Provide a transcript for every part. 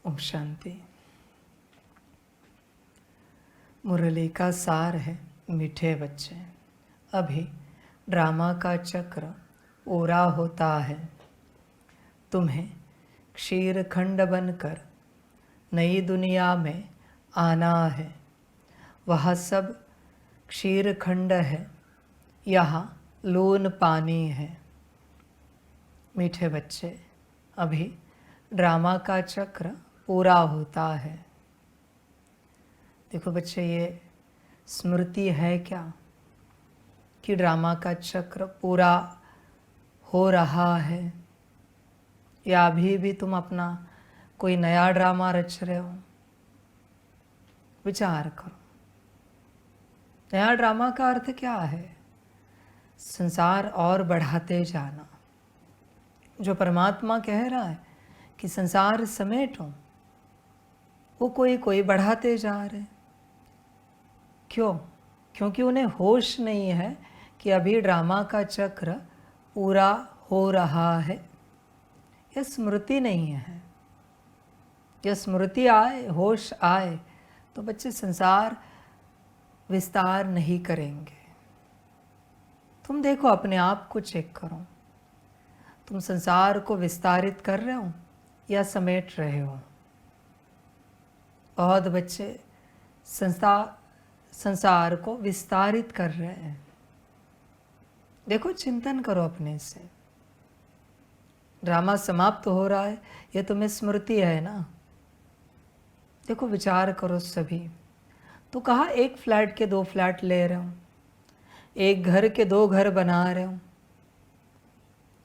ओम शांति। मुरली का सार है मीठे बच्चे, अभी ड्रामा का चक्र पूरा होता है। तुम्हें क्षीर खंड बनकर नई दुनिया में आना है। वह सब क्षीर खंड है, यहाँ लून पानी है। मीठे बच्चे, अभी ड्रामा का चक्र पूरा होता है। देखो बच्चे, ये स्मृति है क्या कि ड्रामा का चक्र पूरा हो रहा है, या अभी भी तुम अपना कोई नया ड्रामा रच रहे हो? विचार करो। नया ड्रामा का अर्थ क्या है? संसार और बढ़ाते जाना। जो परमात्मा कह रहा है कि संसार समेटो, वो कोई बढ़ाते जा रहे। क्यों? क्योंकि उन्हें होश नहीं है कि अभी ड्रामा का चक्र पूरा हो रहा है। यह स्मृति नहीं है। यह स्मृति आए, होश आए, तो बच्चे संसार विस्तार नहीं करेंगे। तुम देखो, अपने आप को चेक करो। तुम संसार को विस्तारित कर रहे हो या समेट रहे हो? बहुत बच्चे संसार को विस्तारित कर रहे हैं। देखो, चिंतन करो अपने से। ड्रामा समाप्त हो रहा है, ये तुम्हें स्मृति है ना? देखो, विचार करो सभी। तो कहा एक फ्लैट के 2 फ्लैट ले रहे हो, एक घर के 2 घर बना रहे हो।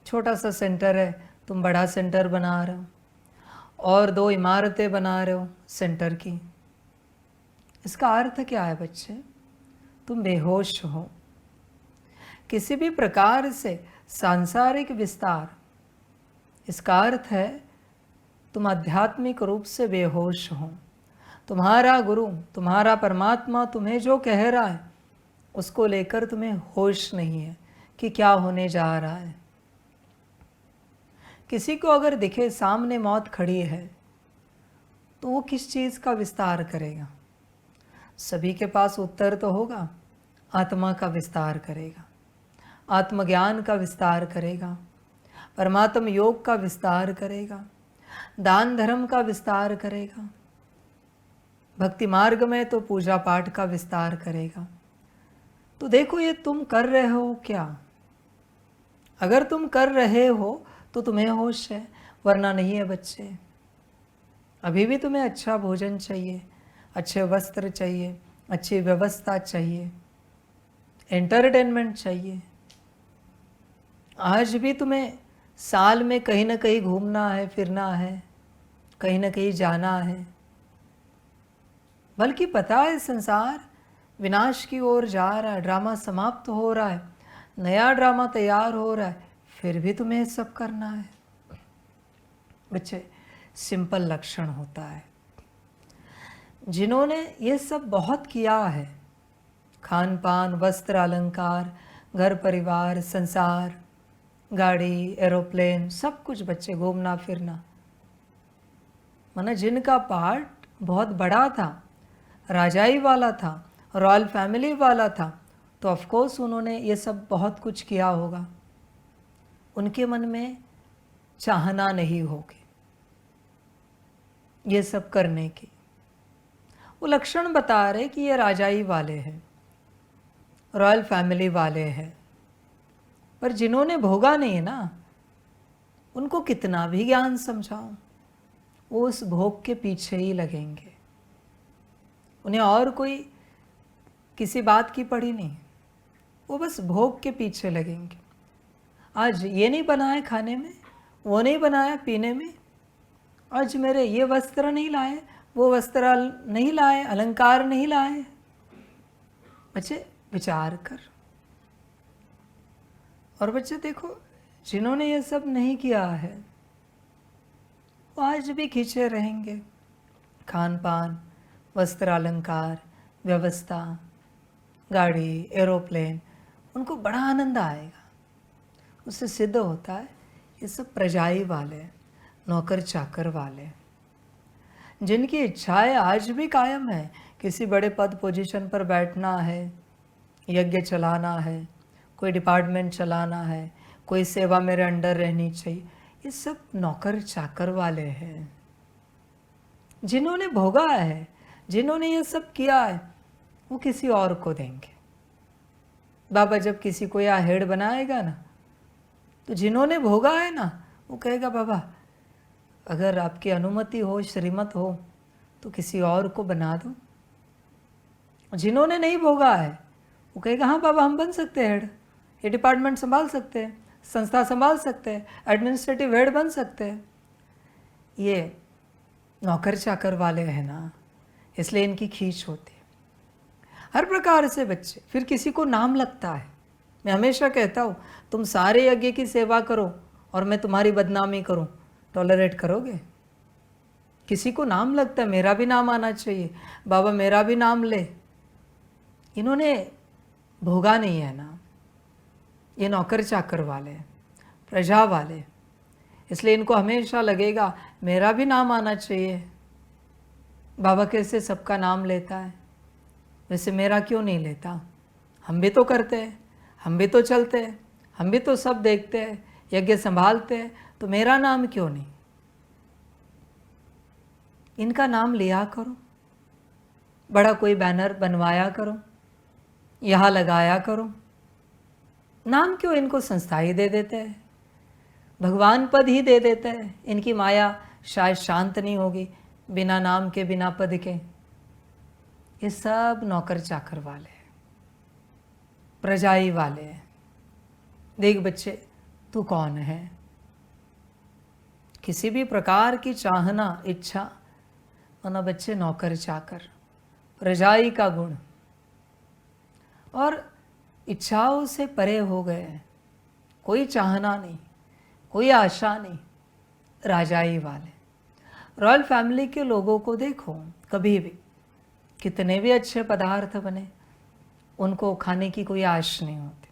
छोटा सा सेंटर है, तुम बड़ा सेंटर बना रहे हो, और 2 इमारतें बना रहे हो सेंटर की। इसका अर्थ क्या है बच्चे? तुम बेहोश हो। किसी भी प्रकार से सांसारिक विस्तार, इसका अर्थ है तुम आध्यात्मिक रूप से बेहोश हो। तुम्हारा गुरु, तुम्हारा परमात्मा तुम्हें जो कह रहा है, उसको लेकर तुम्हें होश नहीं है कि क्या होने जा रहा है। किसी को अगर दिखे सामने मौत खड़ी है, तो वो किस चीज़ का विस्तार करेगा? सभी के पास उत्तर तो होगा, आत्मा का विस्तार करेगा, आत्मज्ञान का विस्तार करेगा, परमात्म योग का विस्तार करेगा, दान धर्म का विस्तार करेगा, भक्ति मार्ग में तो पूजा पाठ का विस्तार करेगा। तो देखो, ये तुम कर रहे हो क्या? अगर तुम कर रहे हो तो तुम्हें होश है, वरना नहीं है बच्चे। अभी भी तुम्हें अच्छा भोजन चाहिए, अच्छे वस्त्र चाहिए, अच्छी व्यवस्था चाहिए, एंटरटेनमेंट चाहिए। आज भी तुम्हें साल में कहीं ना कहीं घूमना है, फिरना है, कहीं ना कहीं जाना है। बल्कि पता है संसार विनाश की ओर जा रहा है, ड्रामा समाप्त हो रहा है, नया ड्रामा तैयार हो रहा है, फिर भी तुम्हें सब करना है। बच्चे, सिंपल लक्षण होता है। जिन्होंने ये सब बहुत किया है, खान पान, वस्त्र, अलंकार, घर परिवार, संसार, गाड़ी, एरोप्लेन, सब कुछ बच्चे, घूमना फिरना, माना जिनका पार्ट बहुत बड़ा था, राजाई वाला था, रॉयल फैमिली वाला था, तो ऑफ कोर्स उन्होंने ये सब बहुत कुछ किया होगा। उनके मन में चाहना नहीं होगी ये सब करने की। वो लक्षण बता रहे कि ये राजाई वाले हैं, रॉयल फैमिली वाले हैं। पर जिन्होंने भोगा नहीं ना, उनको कितना भी ज्ञान समझाओ, वो उस भोग के पीछे ही लगेंगे। उन्हें और कोई किसी बात की पड़ी नहीं, वो बस भोग के पीछे लगेंगे। आज ये नहीं बनाया खाने में, वो नहीं बनाया पीने में, आज मेरे ये वस्त्र नहीं लाए, वो वस्त्र नहीं लाए, अलंकार नहीं लाए। बच्चे, विचार कर। और बच्चे देखो, जिन्होंने ये सब नहीं किया है, वो आज भी खींचे रहेंगे। खान पान, वस्त्र, अलंकार, व्यवस्था, गाड़ी, एरोप्लेन, उनको बड़ा आनंद आएगा। उससे सिद्ध होता है ये सब प्रजाई वाले, नौकर चाकर वाले। जिनकी इच्छाएं आज भी कायम है, किसी बड़े पद पोजीशन पर बैठना है, यज्ञ चलाना है, कोई डिपार्टमेंट चलाना है, कोई सेवा मेरे अंडर रहनी चाहिए, ये सब नौकर चाकर वाले हैं। जिन्होंने भोगा है, जिन्होंने ये सब किया है, वो किसी और को देंगे। बाबा जब किसी को या हेड बनाएगा ना, तो जिन्होंने भोगा है ना, वो कहेगा बाबा अगर आपकी अनुमति हो, श्रीमत हो, तो किसी और को बना दो। जिन्होंने नहीं भोगा है वो कहेगा हाँ बाबा हम बन सकते हैं हेड, ये डिपार्टमेंट संभाल सकते हैं, संस्था संभाल सकते हैं, एडमिनिस्ट्रेटिव हेड बन सकते हैं। ये नौकर चाकर वाले हैं ना, इसलिए इनकी खींच होती है हर प्रकार से। बच्चे फिर किसी को नाम लगता है। मैं हमेशा कहता हूँ तुम सारे यज्ञ की सेवा करो और मैं तुम्हारी बदनामी करूँ, टॉलरेट करोगे? किसी को नाम लगता है, मेरा भी नाम आना चाहिए, बाबा मेरा भी नाम ले। इन्होंने भोगा नहीं है ना, ये नौकर चाकर वाले, प्रजा वाले, इसलिए इनको हमेशा लगेगा मेरा भी नाम आना चाहिए। बाबा कैसे सबका नाम लेता है, वैसे मेरा क्यों नहीं लेता? हम भी तो करते हैं, हम भी तो चलते हैं, हम भी तो सब देखते हैं, यज्ञ संभालते हैं, तो मेरा नाम क्यों नहीं? इनका नाम लिया करो, बड़ा कोई बैनर बनवाया करो, यहाँ लगाया करो। नाम क्यों इनको संस्था ही दे देते हैं, भगवान पद ही दे देते हैं। इनकी माया शायद शांत नहीं होगी बिना नाम के, बिना पद के। ये सब नौकर चाकर वाले हैं, प्रजाई वाले हैं। देख बच्चे तू कौन है? किसी भी प्रकार की चाहना, इच्छा, वरना बच्चे नौकर चाकर, प्रजाई का गुण और इच्छाओं से परे हो गए हैं। कोई चाहना नहीं, कोई आशा नहीं, राजाई वाले। रॉयल फैमिली के लोगों को देखो, कभी भी कितने भी अच्छे पदार्थ बने उनको खाने की कोई आश नहीं होती।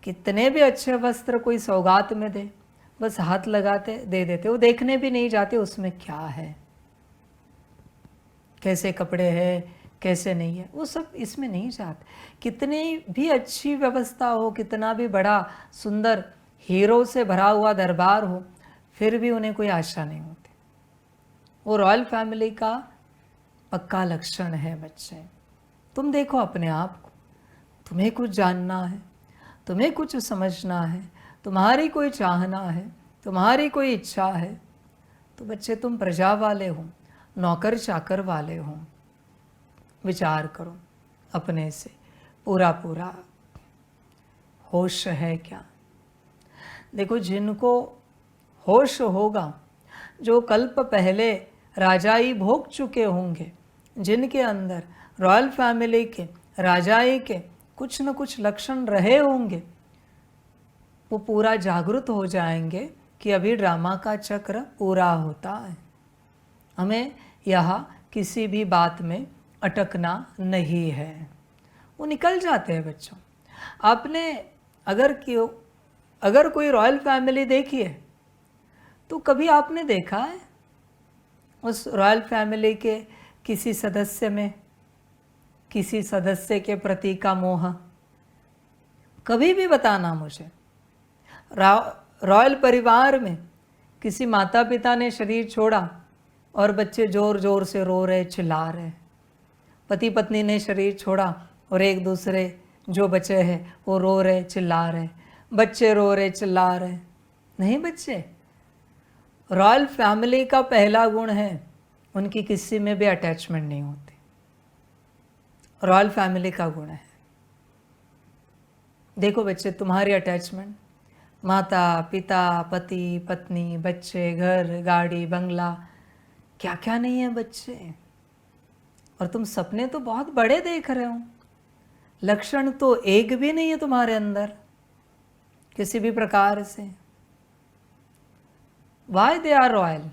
कितने भी अच्छे वस्त्र कोई सौगात में दे, बस हाथ लगाते दे देते, वो देखने भी नहीं जाते उसमें क्या है, कैसे कपड़े हैं, कैसे नहीं है, वो सब इसमें नहीं जाते। कितनी भी अच्छी व्यवस्था हो, कितना भी बड़ा सुंदर हीरो से भरा हुआ दरबार हो, फिर भी उन्हें कोई आशा नहीं होती। वो रॉयल फैमिली का पक्का लक्षण है बच्चे। तुम देखो अपने आप को, तुम्हें कुछ जानना है, तुम्हें कुछ समझना है, तुम्हारी कोई चाहना है, तुम्हारी कोई इच्छा है, तो बच्चे तुम प्रजा वाले हो, नौकर चाकर वाले हो। विचार करो अपने से, पूरा पूरा होश है क्या? देखो जिनको होश होगा, जो कल्प पहले राजाई भोग चुके होंगे, जिनके अंदर रॉयल फैमिली के, राजाई के कुछ न कुछ लक्षण रहे होंगे, वो पूरा जागृत हो जाएंगे कि अभी ड्रामा का चक्र पूरा होता है, हमें यहाँ किसी भी बात में अटकना नहीं है। वो निकल जाते हैं बच्चों। आपने अगर कोई रॉयल फैमिली देखी है तो कभी आपने देखा है उस रॉयल फैमिली के किसी सदस्य में किसी सदस्य के प्रति का मोह? कभी भी बताना मुझे। रॉयल परिवार में किसी माता पिता ने शरीर छोड़ा और बच्चे जोर जोर से रो रहे, चिल्ला रहे। पति पत्नी ने शरीर छोड़ा और एक दूसरे जो बचे हैं वो रो रहे, चिल्ला रहे, बच्चे रो रहे, चिल्ला रहे। नहीं बच्चे, रॉयल फैमिली का पहला गुण है उनकी किसी में भी अटैचमेंट नहीं होती। रॉयल फैमिली का गुण है। देखो बच्चे, तुम्हारी अटैचमेंट माता पिता, पति पत्नी, बच्चे, घर, गाड़ी, बंगला, क्या क्या नहीं है बच्चे। और तुम सपने तो बहुत बड़े देख रहे हो, लक्षण तो एक भी नहीं है तुम्हारे अंदर किसी भी प्रकार से। Why they are royal?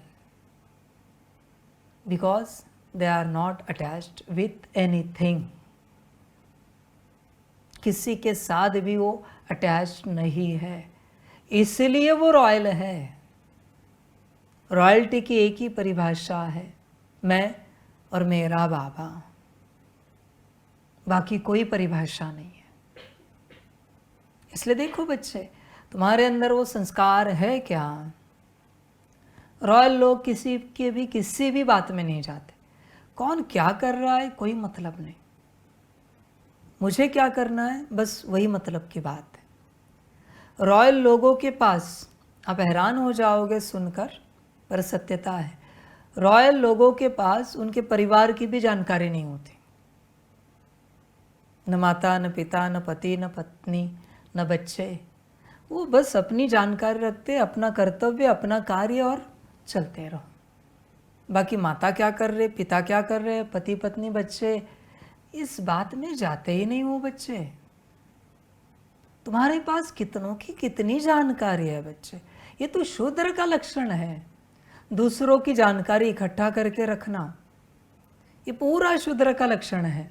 Because they are not attached with anything. किसी के साथ भी वो अटैच नहीं है, इसलिए वो रॉयल है। रॉयल्टी की एक ही परिभाषा है, मैं और मेरा बाबा, बाकी कोई परिभाषा नहीं है। इसलिए देखो बच्चे, तुम्हारे अंदर वो संस्कार है क्या? रॉयल लोग किसी भी बात में नहीं जाते। कौन क्या कर रहा है कोई मतलब नहीं, मुझे क्या करना है बस वही मतलब की बात है। रॉयल लोगों के पास, आप हैरान हो जाओगे सुनकर, पर सत्यता है, रॉयल लोगों के पास उनके परिवार की भी जानकारी नहीं होती। न माता, न पिता, न पति, न पत्नी, न बच्चे। वो बस अपनी जानकारी रखते, अपना कर्तव्य, अपना कार्य और चलते रहो। बाकी माता क्या कर रहे, पिता क्या कर रहे, पति पत्नी बच्चे, इस बात में जाते ही नहीं हो बच्चे। तुम्हारे पास कितनों की कितनी जानकारी है बच्चे। ये तो शूद्र का लक्षण है, दूसरों की जानकारी इकट्ठा करके रखना, ये पूरा शूद्र का लक्षण है।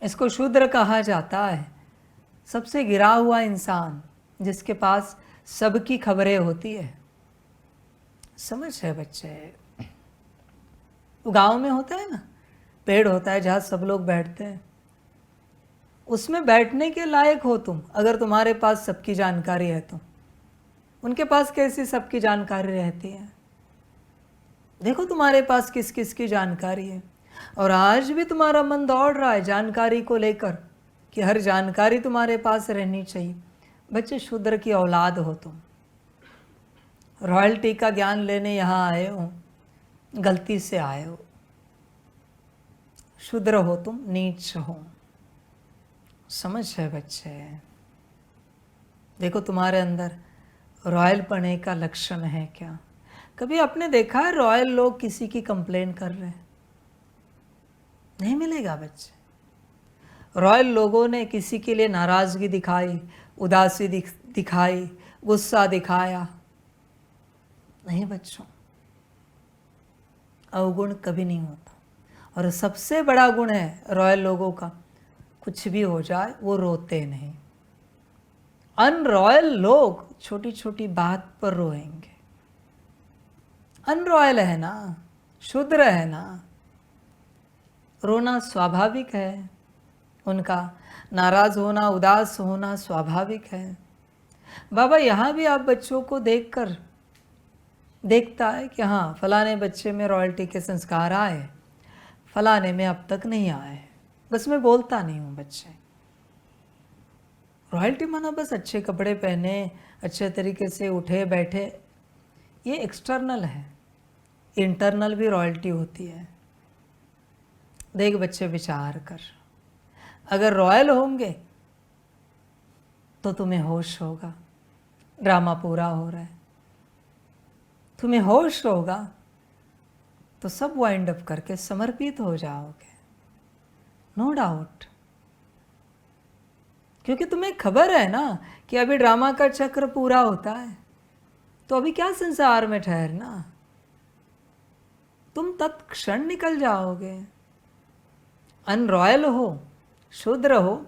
इसको शूद्र कहा जाता है, सबसे गिरा हुआ इंसान जिसके पास सबकी खबरें होती है। समझ है बच्चे? गांव में होता है ना, पेड़ होता है जहाँ सब लोग बैठते हैं, उसमें बैठने के लायक हो तुम अगर तुम्हारे पास सबकी जानकारी है तो। उनके पास कैसी सबकी जानकारी रहती है? देखो तुम्हारे पास किस किस की जानकारी है, और आज भी तुम्हारा मन दौड़ रहा है जानकारी को लेकर कि हर जानकारी तुम्हारे पास रहनी चाहिए। बच्चे, शूद्र की औलाद हो तुम, रॉयल्टी का ज्ञान लेने यहाँ आए हो, गलती से आए हो। शूद्र हो तुम, नीच हो। समझ है बच्चे? देखो तुम्हारे अंदर रॉयल पने का लक्षण है क्या? कभी आपने देखा है रॉयल लोग किसी की कंप्लेन कर रहे हैं? नहीं मिलेगा बच्चे। रॉयल लोगों ने किसी के लिए नाराजगी दिखाई, उदासी दिखाई, गुस्सा दिखाया? नहीं बच्चों, अवगुण कभी नहीं होता। और सबसे बड़ा गुण है रॉयल लोगों का, कुछ भी हो जाए वो रोते नहीं। अनरॉयल लोग छोटी छोटी बात पर रोएंगे। अनरॉयल है ना, शूद्र है ना, रोना स्वाभाविक है उनका, नाराज होना, उदास होना स्वाभाविक है। बाबा यहाँ भी आप बच्चों को देखता है कि हाँ फलाने बच्चे में रॉयल्टी के संस्कार आए, फलाने में अब तक नहीं आए। बस मैं बोलता नहीं हूँ बच्चे। रॉयल्टी माना बस अच्छे कपड़े पहने, अच्छे तरीके से उठे बैठे, ये एक्सटर्नल है। इंटरनल भी रॉयल्टी होती है। देख बच्चे, विचार कर, अगर रॉयल होंगे तो तुम्हें होश होगा, ड्रामा पूरा हो रहा है। तुम्हें होश होगा तो सब वाइंड अप करके समर्पित हो जाओगे, नो डाउट। क्योंकि तुम्हें खबर है ना कि अभी ड्रामा का चक्र पूरा होता है, तो अभी क्या संसार में ठहरना, तुम तत्क्षण निकल जाओगे। अनरॉयल हो, शूद्र हो,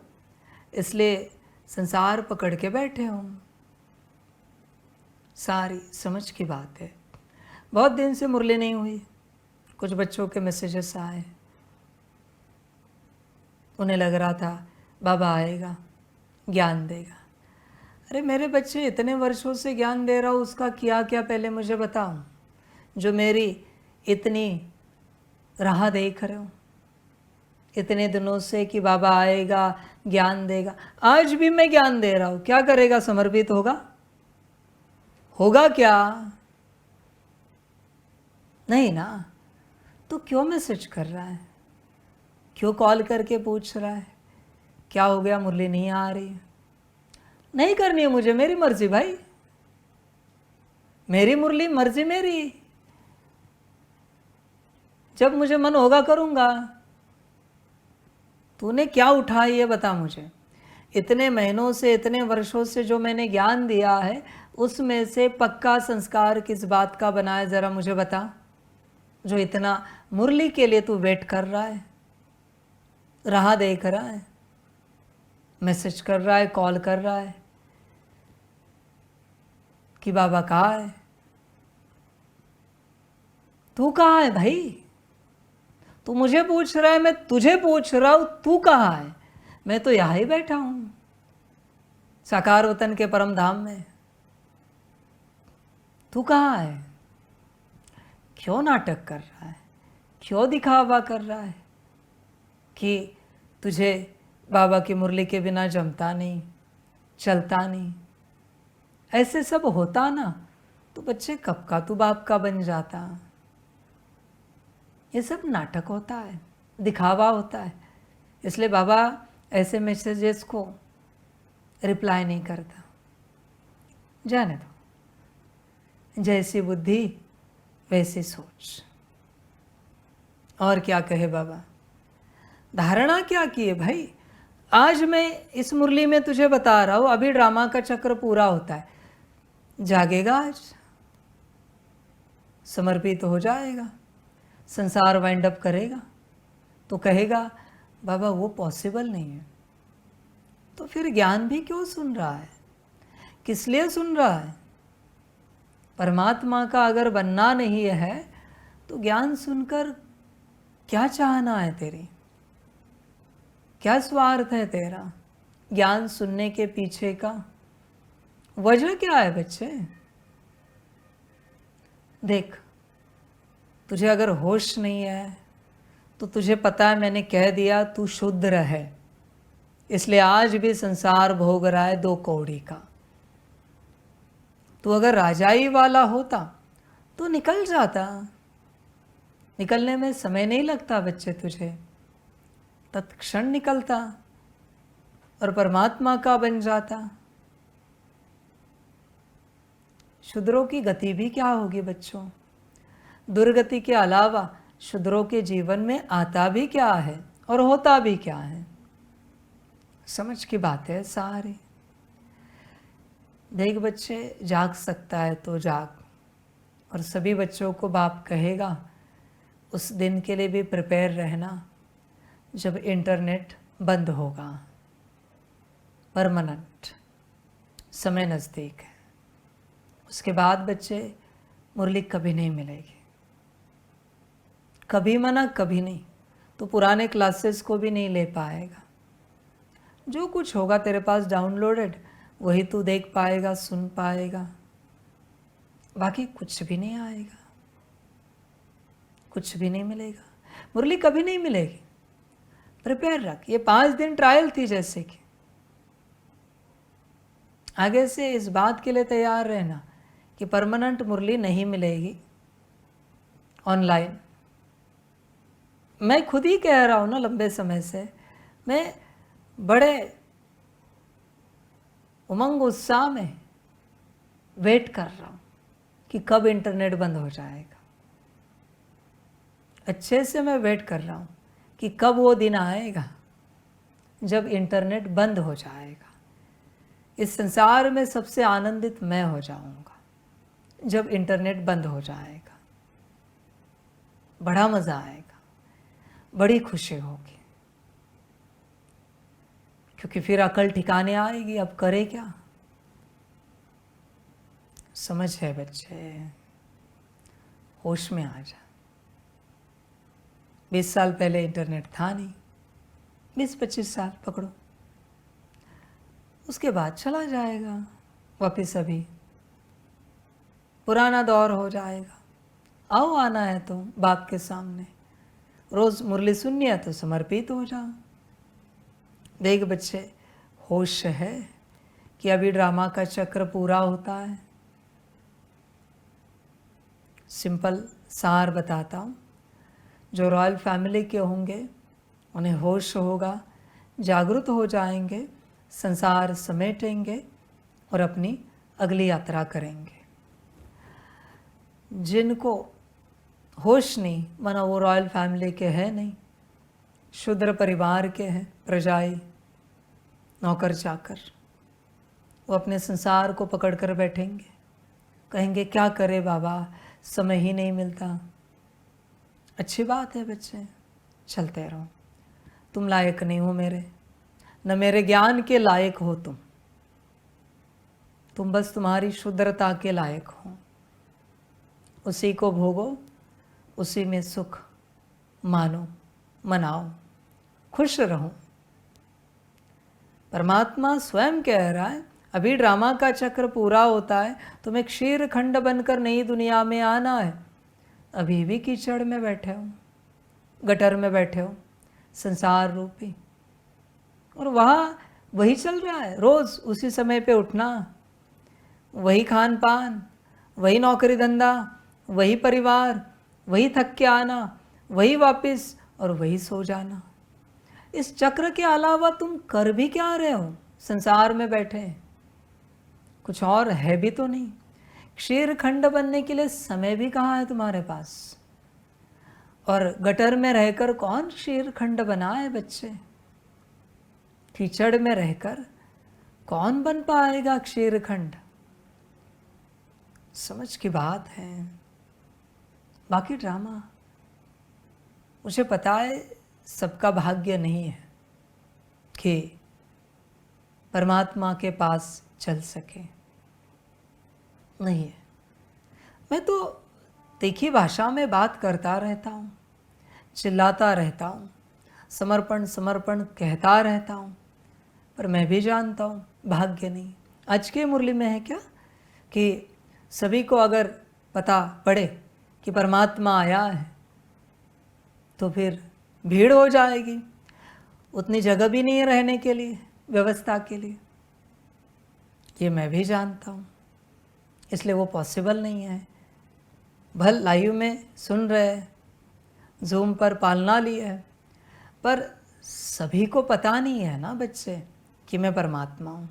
इसलिए संसार पकड़ के बैठे हो। सारी समझ की बात है। बहुत दिन से मुरली नहीं हुई, कुछ बच्चों के मैसेजेस आए, उन्हें लग रहा था बाबा आएगा, ज्ञान देगा। अरे मेरे बच्चे, इतने वर्षों से ज्ञान दे रहा हूँ, उसका किया क्या पहले मुझे बताओ, जो मेरी इतनी राह देख रहे हो इतने दिनों से कि बाबा आएगा, ज्ञान देगा। आज भी मैं ज्ञान दे रहा हूँ, क्या करेगा? समर्पित होगा क्या? नहीं ना। तो क्यों मैसेज कर रहा है, क्यों कॉल करके पूछ रहा है क्या हो गया, मुरली नहीं आ रही? नहीं करनी है मुझे, मेरी मर्जी भाई, मेरी मुरली, मर्जी मेरी, जब मुझे मन होगा करूंगा। तूने क्या उठाया ये बता मुझे। इतने महीनों से, इतने वर्षों से जो मैंने ज्ञान दिया है, उसमें से पक्का संस्कार किस बात का बना है, ज़रा मुझे बता, जो इतना मुरली के लिए तू वेट कर रहा है, राह देख रहा है, मैसेज कर रहा है, कॉल कर रहा है कि बाबा कहाँ है, तू कहाँ है भाई? तू मुझे पूछ रहा है, मैं तुझे पूछ रहा हूं, तू कहाँ है? मैं तो यहाँ ही बैठा हूं, साकार वतन के परम धाम में। तू कहाँ है? क्यों नाटक कर रहा है? क्यों दिखावा कर रहा है कि तुझे बाबा की मुरली के बिना जमता नहीं, चलता नहीं? ऐसे सब होता ना तो बच्चे कब का तू बाप का बन जाता। ये सब नाटक होता है, दिखावा होता है। इसलिए बाबा ऐसे मैसेजेस को रिप्लाई नहीं करता। जाने दो, जैसी बुद्धि वैसी सोच। और क्या कहे बाबा, धारणा क्या की है भाई? आज मैं इस मुरली में तुझे बता रहा हूं, अभी ड्रामा का चक्र पूरा होता है, जागेगा आज, समर्पित हो जाएगा, संसार वाइंड अप करेगा, तो कहेगा बाबा वो पॉसिबल नहीं है। तो फिर ज्ञान भी क्यों सुन रहा है? किस लिए सुन रहा है? परमात्मा का अगर बनना नहीं है तो ज्ञान सुनकर क्या चाहना है तेरी? क्या स्वार्थ है तेरा ज्ञान सुनने के पीछे का? वजह क्या है बच्चे? देख, तुझे अगर होश नहीं है तो तुझे पता है, मैंने कह दिया तू शुद्ध रहे, इसलिए आज भी संसार भोग रहा है 2 कौड़ी का। तू अगर राजाई वाला होता तो निकल जाता। निकलने में समय नहीं लगता बच्चे, तुझे तत्क्षण निकलता और परमात्मा का बन जाता। शूद्रों की गति भी क्या होगी बच्चों? दुर्गति के अलावा शूद्रों के जीवन में आता भी क्या है और होता भी क्या है? समझ की बात है सारी। देख बच्चे, जाग सकता है तो जाग। और सभी बच्चों को बाप कहेगा उस दिन के लिए भी प्रिपेयर रहना जब इंटरनेट बंद होगा। परमानेंट समय नज़दीक है। उसके बाद बच्चे मुरली कभी नहीं मिलेगी, कभी मना कभी नहीं। तो पुराने क्लासेस को भी नहीं ले पाएगा। जो कुछ होगा तेरे पास डाउनलोडेड वही तू देख पाएगा, सुन पाएगा, बाकी कुछ भी नहीं आएगा, कुछ भी नहीं मिलेगा। मुरली कभी नहीं मिलेगी। प्रिपेयर रख। ये 5 दिन ट्रायल थी, जैसे कि आगे से इस बात के लिए तैयार रहना कि परमानेंट मुरली नहीं मिलेगी ऑनलाइन। मैं खुद ही कह रहा हूँ ना, लंबे समय से मैं बड़े उमंग उत्साह में वेट कर रहा हूँ कि कब इंटरनेट बंद हो जाएगा। अच्छे से मैं वेट कर रहा हूँ कि कब वो दिन आएगा जब इंटरनेट बंद हो जाएगा। इस संसार में सबसे आनंदित मैं हो जाऊंगा जब इंटरनेट बंद हो जाएगा। बड़ा मज़ा आएगा, बड़ी खुशी होगी, क्योंकि फिर अकल ठिकाने आएगी। अब करे क्या? समझ है बच्चे, होश में आ जा। 20 साल पहले इंटरनेट था नहीं, 20-25 साल पकड़ो, उसके बाद चला जाएगा वापस। अभी पुराना दौर हो जाएगा। आओ, आना है तो बाप के सामने, रोज़ मुरली सुननी है तो समर्पित हो जाओ। देख बच्चे, होश है कि अभी ड्रामा का चक्र पूरा होता है। सिंपल सार बताता हूँ। जो रॉयल फैमिली के होंगे उन्हें होश होगा, जागरूक हो जाएंगे, संसार समेटेंगे और अपनी अगली यात्रा करेंगे। जिनको होश नहीं, माना वो रॉयल फैमिली के हैं नहीं, शूद्र परिवार के हैं, प्रजाई, नौकर चाकर, वो अपने संसार को पकड़ कर बैठेंगे, कहेंगे क्या करे बाबा, समय ही नहीं मिलता। अच्छी बात है बच्चे, चलते रहो। तुम लायक नहीं हो मेरे, न मेरे ज्ञान के लायक हो तुम बस तुम्हारी शुद्धता के लायक हो। उसी को भोगो, उसी में सुख मानो, मनाओ, खुश रहो। परमात्मा स्वयं कह रहा है अभी ड्रामा का चक्र पूरा होता है, तुम्हें क्षीर खंड बनकर नई दुनिया में आना है। अभी भी कीचड़ में बैठे हो, गटर में बैठे हो, संसार रूपी, और वहाँ वही चल रहा है। रोज़ उसी समय पे उठना, वही खान पान, वही नौकरी धंधा, वही परिवार, वही थक के आना, वही वापस, और वही सो जाना। इस चक्र के अलावा तुम कर भी क्या रहे हो? संसार में बैठे कुछ और है भी तो नहीं। क्षीर खंड बनने के लिए समय भी कहाँ है तुम्हारे पास? और गटर में रहकर कौन क्षीर खंड बना है बच्चे? कीचड़ में रहकर कौन बन पाएगा क्षीर खंड? समझ की बात है। बाकी ड्रामा, मुझे पता है सबका भाग्य नहीं है कि परमात्मा के पास चल सके, नहीं है। मैं तो तीखी भाषा में बात करता रहता हूँ, चिल्लाता रहता हूँ, समर्पण समर्पण कहता रहता हूँ, पर मैं भी जानता हूँ भाग्य नहीं। आज की मुरली में है क्या कि सभी को अगर पता पड़े कि परमात्मा आया है तो फिर भीड़ हो जाएगी, उतनी जगह भी नहीं है रहने के लिए, व्यवस्था के लिए। ये मैं भी जानता हूँ, इसलिए वो पॉसिबल नहीं है। भल लाइव में सुन रहे, जूम पर पालना लिए है, पर सभी को पता नहीं है ना बच्चे कि मैं परमात्मा हूँ।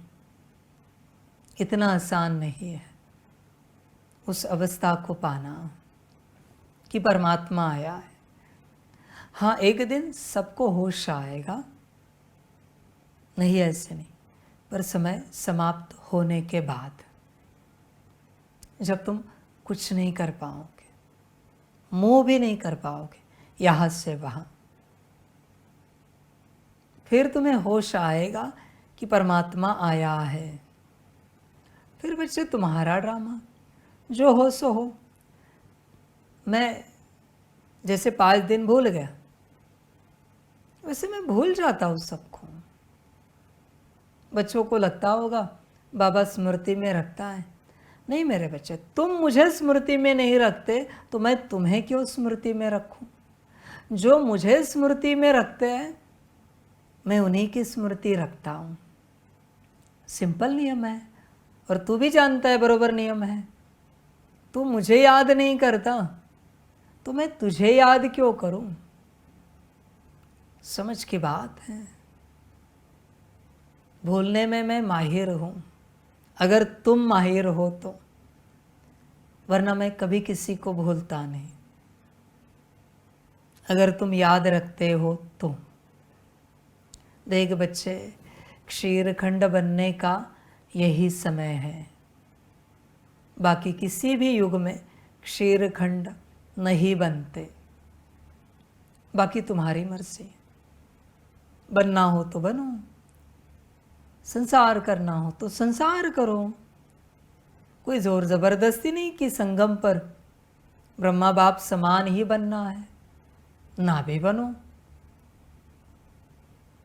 इतना आसान नहीं है उस अवस्था को पाना कि परमात्मा आया है। हाँ, एक दिन सबको होश आएगा, नहीं ऐसे नहीं, पर समय समाप्त होने के बाद, जब तुम कुछ नहीं कर पाओगे, मुंह भी नहीं कर पाओगे यहाँ से वहाँ, फिर तुम्हें होश आएगा कि परमात्मा आया है। फिर बच्चे तुम्हारा ड्रामा जो हो सो हो। मैं जैसे 5 दिन भूल गया, वैसे मैं भूल जाता हूँ सबको। बच्चों को लगता होगा बाबा स्मृति में रखता है। नहीं मेरे बच्चे, तुम मुझे स्मृति में नहीं रखते तो मैं तुम्हें क्यों स्मृति में रखूं? जो मुझे स्मृति में रखते हैं मैं उन्हीं की स्मृति रखता हूँ। सिंपल नियम है, और तू भी जानता है बरोबर नियम है। तू मुझे याद नहीं करता तो मैं तुझे याद क्यों करूं? समझ की बात है। भूलने में मैं माहिर हूं, अगर तुम माहिर हो तो, वरना मैं कभी किसी को भूलता नहीं। अगर तुम याद रखते हो तो। देख बच्चे, क्षीर खंड बनने का यही समय है। बाकी किसी भी युग में क्षीर खंड नहीं बनते। बाकी तुम्हारी मर्जी, बनना हो तो बनो, संसार करना हो तो संसार करो। कोई जोर जबरदस्ती नहीं कि संगम पर ब्रह्मा बाप समान ही बनना है, ना भी बनो।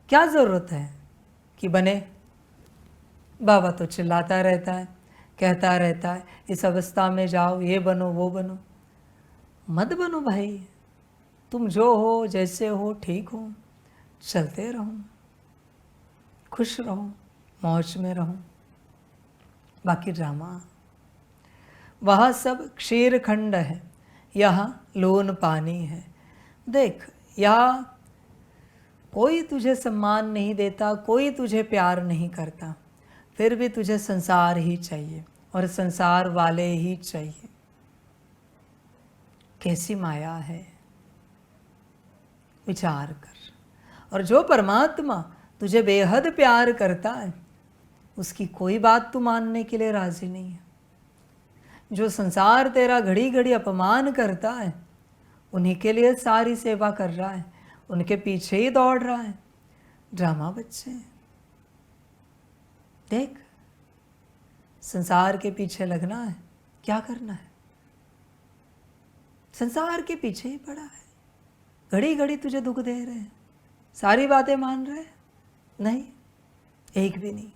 क्या जरूरत है कि बने? बाबा तो चिल्लाता रहता है, कहता रहता है इस अवस्था में जाओ, ये बनो वो बनो। मत बनो भाई, तुम जो हो जैसे हो ठीक हो, चलते रहो, खुश रहो, मौज में रहो। बाकी ड्रामा, वहाँ सब क्षीर खंड है, यहाँ लोन पानी है। देख, यहाँ कोई तुझे सम्मान नहीं देता, कोई तुझे प्यार नहीं करता, फिर भी तुझे संसार ही चाहिए और संसार वाले ही चाहिए। कैसी माया है, विचार कर। और जो परमात्मा तुझे बेहद प्यार करता है, उसकी कोई बात तू मानने के लिए राजी नहीं है। जो संसार तेरा घड़ी घड़ी अपमान करता है, उन्हीं के लिए सारी सेवा कर रहा है, उनके पीछे ही दौड़ रहा है। ड्रामा बच्चे, देख, संसार के पीछे लगना है, क्या करना है? संसार के पीछे ही पड़ा है, घड़ी घड़ी तुझे दुख दे रहे हैं, सारी बातें मान रहे हैं? नहीं, एक भी नहीं।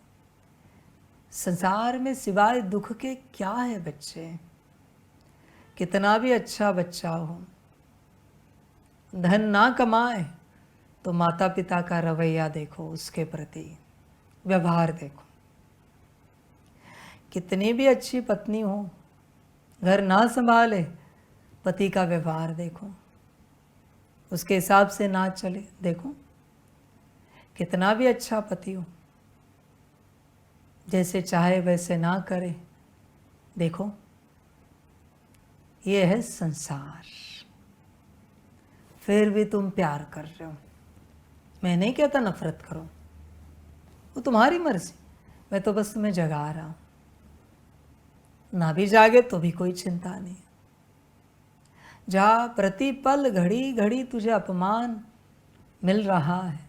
संसार में सिवाय दुख के क्या है बच्चे? कितना भी अच्छा बच्चा हो, धन ना कमाए तो माता पिता का रवैया देखो, उसके प्रति व्यवहार देखो। कितनी भी अच्छी पत्नी हो, घर ना संभाले, पति का व्यवहार देखो, उसके हिसाब से ना चले, देखो। कितना भी अच्छा पति हो, जैसे चाहे वैसे ना करे, देखो। ये है संसार। फिर भी तुम प्यार कर रहे हो। मैं नहीं कहता नफरत करो, वो तुम्हारी मर्जी, मैं तो बस तुम्हें जगा रहा हूं। ना भी जागे तो भी कोई चिंता नहीं। जहाँ प्रतिपल घड़ी घड़ी तुझे अपमान मिल रहा है,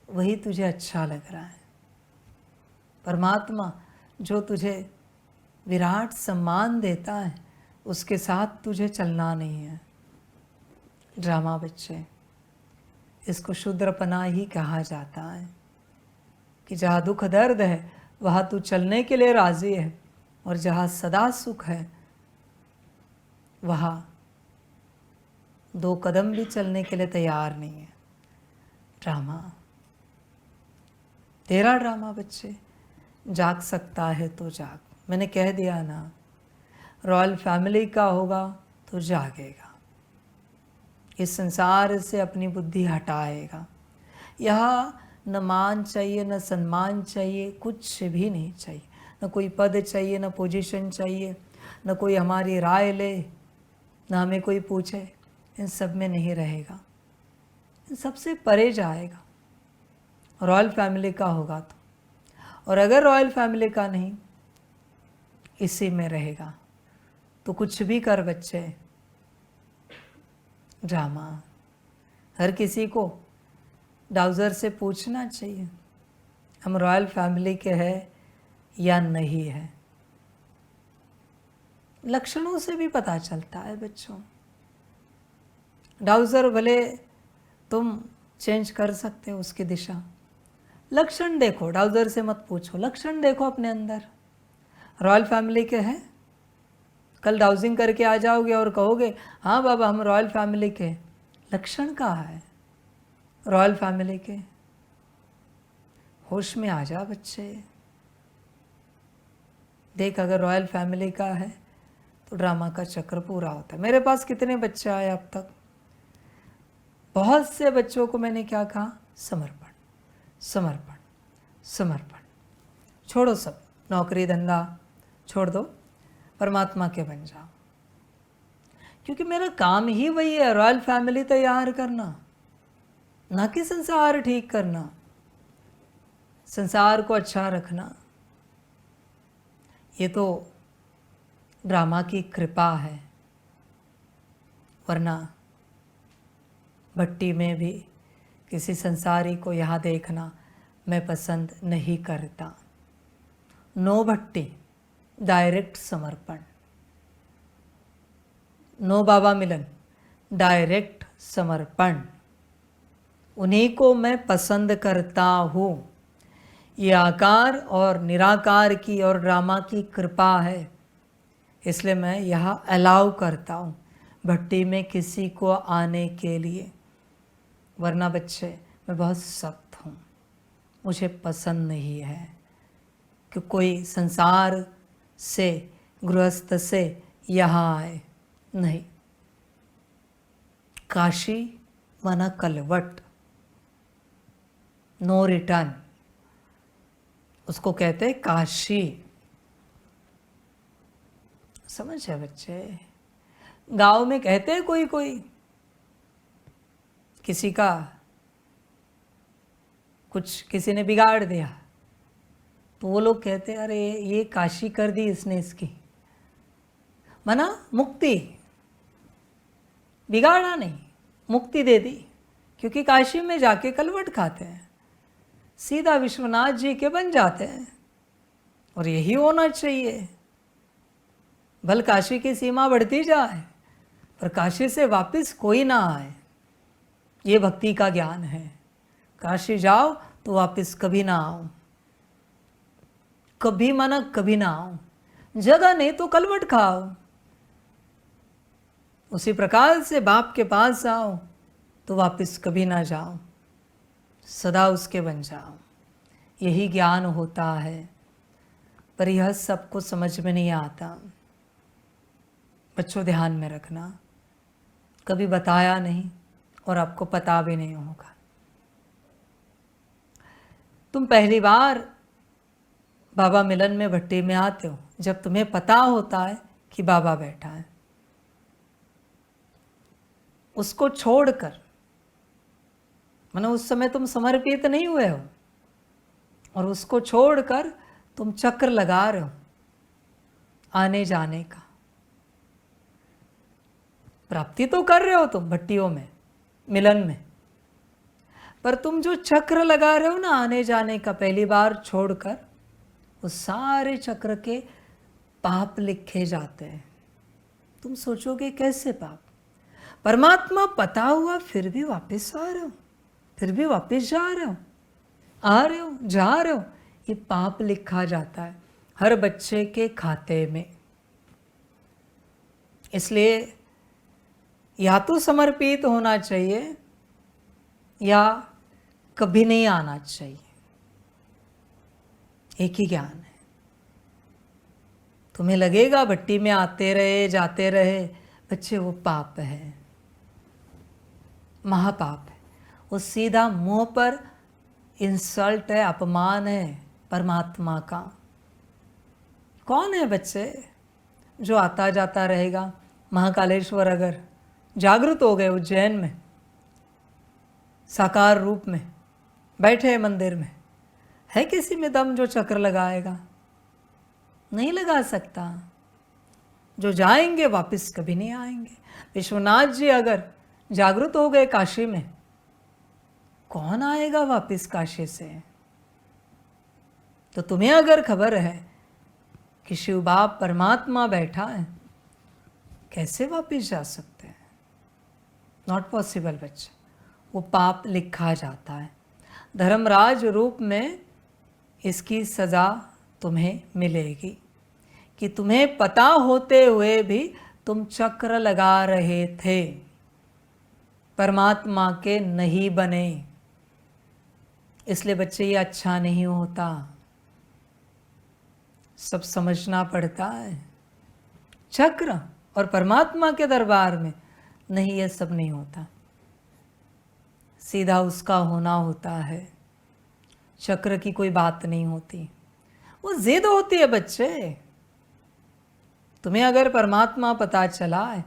वही तुझे अच्छा लग रहा है। परमात्मा जो तुझे विराट सम्मान देता है, उसके साथ तुझे चलना नहीं है। ड्रामा बच्चे, इसको शूद्रपना ही कहा जाता है कि जहाँ दुख दर्द है वहाँ तू चलने के लिए राजी है, और जहाँ सदा सुख है वहाँ 2 कदम भी चलने के लिए तैयार नहीं है। ड्रामा, तेरा ड्रामा बच्चे। जाग सकता है तो जाग। मैंने कह दिया ना, रॉयल फैमिली का होगा तो जागेगा, इस संसार से अपनी बुद्धि हटाएगा। यहाँ न मान चाहिए, न सम्मान चाहिए, कुछ भी नहीं चाहिए। न कोई पद चाहिए, न पोजीशन चाहिए, न कोई हमारी राय ले, न हमें कोई पूछे। इन सब में नहीं रहेगा, इन सबसे परे जाएगा। रॉयल फैमिली का होगा तो, और अगर रॉयल फैमिली का नहीं, इसी में रहेगा तो कुछ भी कर बच्चे। ड्रामा, हर किसी को डाउजर से पूछना चाहिए हम रॉयल फैमिली के हैं या नहीं है। लक्षणों से भी पता चलता है बच्चों। डाउजर भले तुम चेंज कर सकते हो उसकी दिशा, लक्षण देखो, डाउजर से मत पूछो, लक्षण देखो अपने अंदर। रॉयल फैमिली के हैं, कल डाउजिंग करके आ जाओगे और कहोगे हाँ बाबा हम रॉयल फैमिली के। लक्षण कहाँ है रॉयल फैमिली के? होश में आ जा बच्चे। देख, अगर रॉयल फैमिली का है तो ड्रामा का चक्र पूरा होता है। मेरे पास कितने बच्चे आए अब तक? बहुत से बच्चों को मैंने क्या कहा? समर्पण, समर्पण, समर्पण। छोड़ो सब, नौकरी धंधा छोड़ दो, परमात्मा के बन जाओ। क्योंकि मेरा काम ही वही है, रॉयल फैमिली तैयार करना, ना कि संसार ठीक करना, संसार को अच्छा रखना। ये तो ड्रामा की कृपा है, वरना भट्टी में भी किसी संसारी को यहाँ देखना मैं पसंद नहीं करता। नो भट्टी, डायरेक्ट समर्पण। नो बाबा मिलन, डायरेक्ट समर्पण। उन्हीं को मैं पसंद करता हूँ। ये आकार और निराकार की और ड्रामा की कृपा है, इसलिए मैं यहाँ अलाउ करता हूँ भट्टी में किसी को आने के लिए। वरना बच्चे मैं बहुत सख्त हूँ, मुझे पसंद नहीं है कि कोई संसार से, गृहस्थ से यहाँ आए। नहीं, काशी माना कलवट, नो रिटर्न, उसको कहते हैं काशी। समझ है बच्चे? गांव में कहते हैं कोई कोई, किसी का कुछ किसी ने बिगाड़ दिया तो वो लोग कहते हैं अरे ये काशी कर दी इसने, इसकी मना मुक्ति, बिगाड़ा नहीं, मुक्ति दे दी। क्योंकि काशी में जाके कलवट खाते हैं, सीधा विश्वनाथ जी के बन जाते हैं, और यही होना चाहिए। भल काशी की सीमा बढ़ती जाए पर काशी से वापस कोई ना आए, ये भक्ति का ज्ञान है। काशी जाओ तो वापस कभी ना आओ, कभी माना कभी ना आओ, जगह नहीं तो कलवट खाओ। उसी प्रकार से बाप के पास आओ तो वापस कभी ना जाओ, सदा उसके बन जाओ। यही ज्ञान होता है, पर यह सबको समझ में नहीं आता। बच्चों ध्यान में रखना, कभी बताया नहीं और आपको पता भी नहीं होगा। तुम पहली बार बाबा मिलन में भट्टी में आते हो जब तुम्हें पता होता है कि बाबा बैठा है। उसको छोड़कर, मानो उस समय तुम समर्पित नहीं हुए हो, और उसको छोड़कर तुम चक्र लगा रहे हो आने जाने का। प्राप्ति तो कर रहे हो तुम भट्टियों में, मिलन में, पर तुम जो चक्र लगा रहे हो ना आने जाने का, पहली बार छोड़कर, उस सारे चक्र के पाप लिखे जाते हैं। तुम सोचोगे कैसे पाप? परमात्मा पता हुआ फिर भी वापस आ रहे हो, फिर भी वापस जा रहे हो, आ रहे हो जा रहे हो, ये पाप लिखा जाता है हर बच्चे के खाते में। इसलिए या तो समर्पित होना चाहिए या कभी नहीं आना चाहिए, एक ही ज्ञान है। तुम्हें लगेगा भट्टी में आते रहे जाते रहे, बच्चे वो पाप है, महापाप है। वो सीधा मुंह पर इंसल्ट है, अपमान है परमात्मा का। कौन है बच्चे जो आता जाता रहेगा? महाकालेश्वर अगर जागृत हो गए उज्जैन में, साकार रूप में बैठे मंदिर में, है किसी में दम जो चक्र लगाएगा? नहीं लगा सकता। जो जाएंगे वापस कभी नहीं आएंगे। विश्वनाथ जी अगर जागृत हो गए काशी में, कौन आएगा वापस काशी से? तो तुम्हें अगर खबर है कि शिव बाप परमात्मा बैठा है, कैसे वापस जा सकते हैं? नॉट पॉसिबल बच्चा। वो पाप लिखा जाता है। धर्मराज रूप में इसकी सज़ा तुम्हें मिलेगी कि तुम्हें पता होते हुए भी तुम चक्र लगा रहे थे, परमात्मा के नहीं बने। इसलिए बच्चे ये अच्छा नहीं होता, सब समझना पड़ता है। चक्र और परमात्मा के दरबार में नहीं, ये सब नहीं होता, सीधा उसका होना होता है। चक्र की कोई बात नहीं होती, वो जिद होती है बच्चे। तुम्हें अगर परमात्मा पता चला है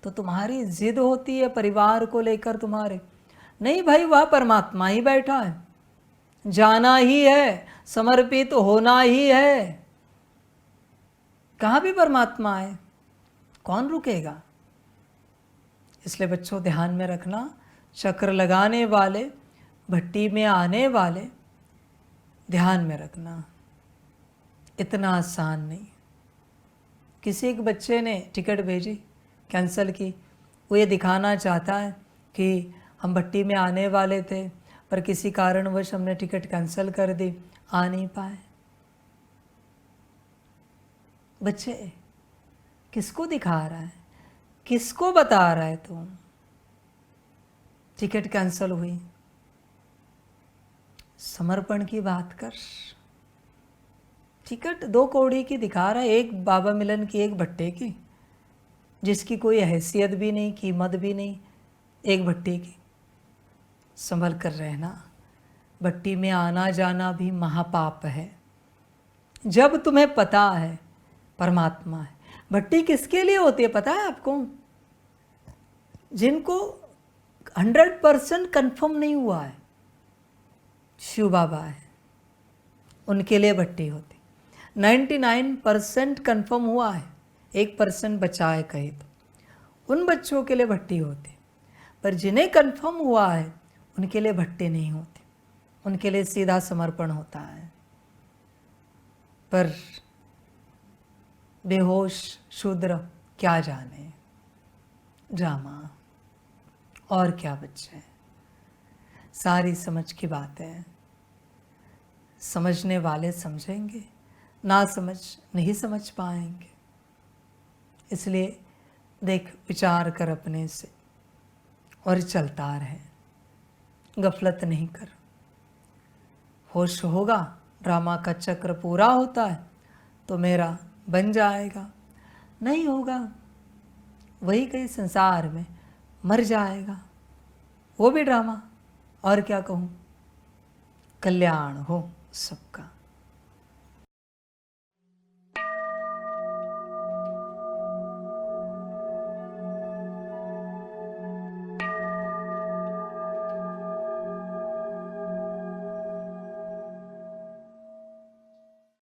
तो तुम्हारी जिद होती है परिवार को लेकर तुम्हारे, नहीं भाई वह परमात्मा ही बैठा है, जाना ही है, समर्पित होना ही है। कहाँ भी परमात्मा है, कौन रुकेगा? इसलिए बच्चों ध्यान में रखना, चक्र लगाने वाले, भट्टी में आने वाले, ध्यान में रखना, इतना आसान नहीं। किसी एक बच्चे ने टिकट भेजी, कैंसिल की। वो ये दिखाना चाहता है कि हम भट्टी में आने वाले थे, पर किसी कारणवश हमने टिकट कैंसिल कर दी, आ नहीं पाए। बच्चे किसको दिखा रहा है, किसको बता रहा है तुम? टिकट कैंसिल हुई, समर्पण की बात कर। टिकट 2 कौड़ी की दिखा रहा है, एक बाबा मिलन की, एक भट्टे की, जिसकी कोई हैसियत भी नहीं, कीमत भी नहीं, एक भट्टी की। संभल कर रहना, भट्टी में आना जाना भी महापाप है। जब तुम्हें पता है परमात्मा है। भट्टी किसके लिए होती है पता है आपको? जिनको 100% कन्फर्म नहीं हुआ है शिव बाबा है, उनके लिए भट्टी होती। 99% कन्फर्म हुआ है, 1% बचा है कहीं तो, उन बच्चों के लिए भट्टी होती। पर जिन्हें कन्फर्म हुआ है उनके लिए भट्टी नहीं होती, उनके लिए सीधा समर्पण होता है। पर बेहोश शूद्र क्या जाने, ड्रामा। और क्या बच्चे, सारी समझ की बातें समझने वाले समझेंगे, ना समझ नहीं समझ पाएंगे। इसलिए देख, विचार कर अपने से और चलता रहे, गफलत नहीं कर। होश होगा, ड्रामा का चक्र पूरा होता है तो मेरा बन जाएगा, नहीं होगा वही कहीं संसार में मर जाएगा, वो भी ड्रामा। और क्या कहूँ, कल्याण हो सबका।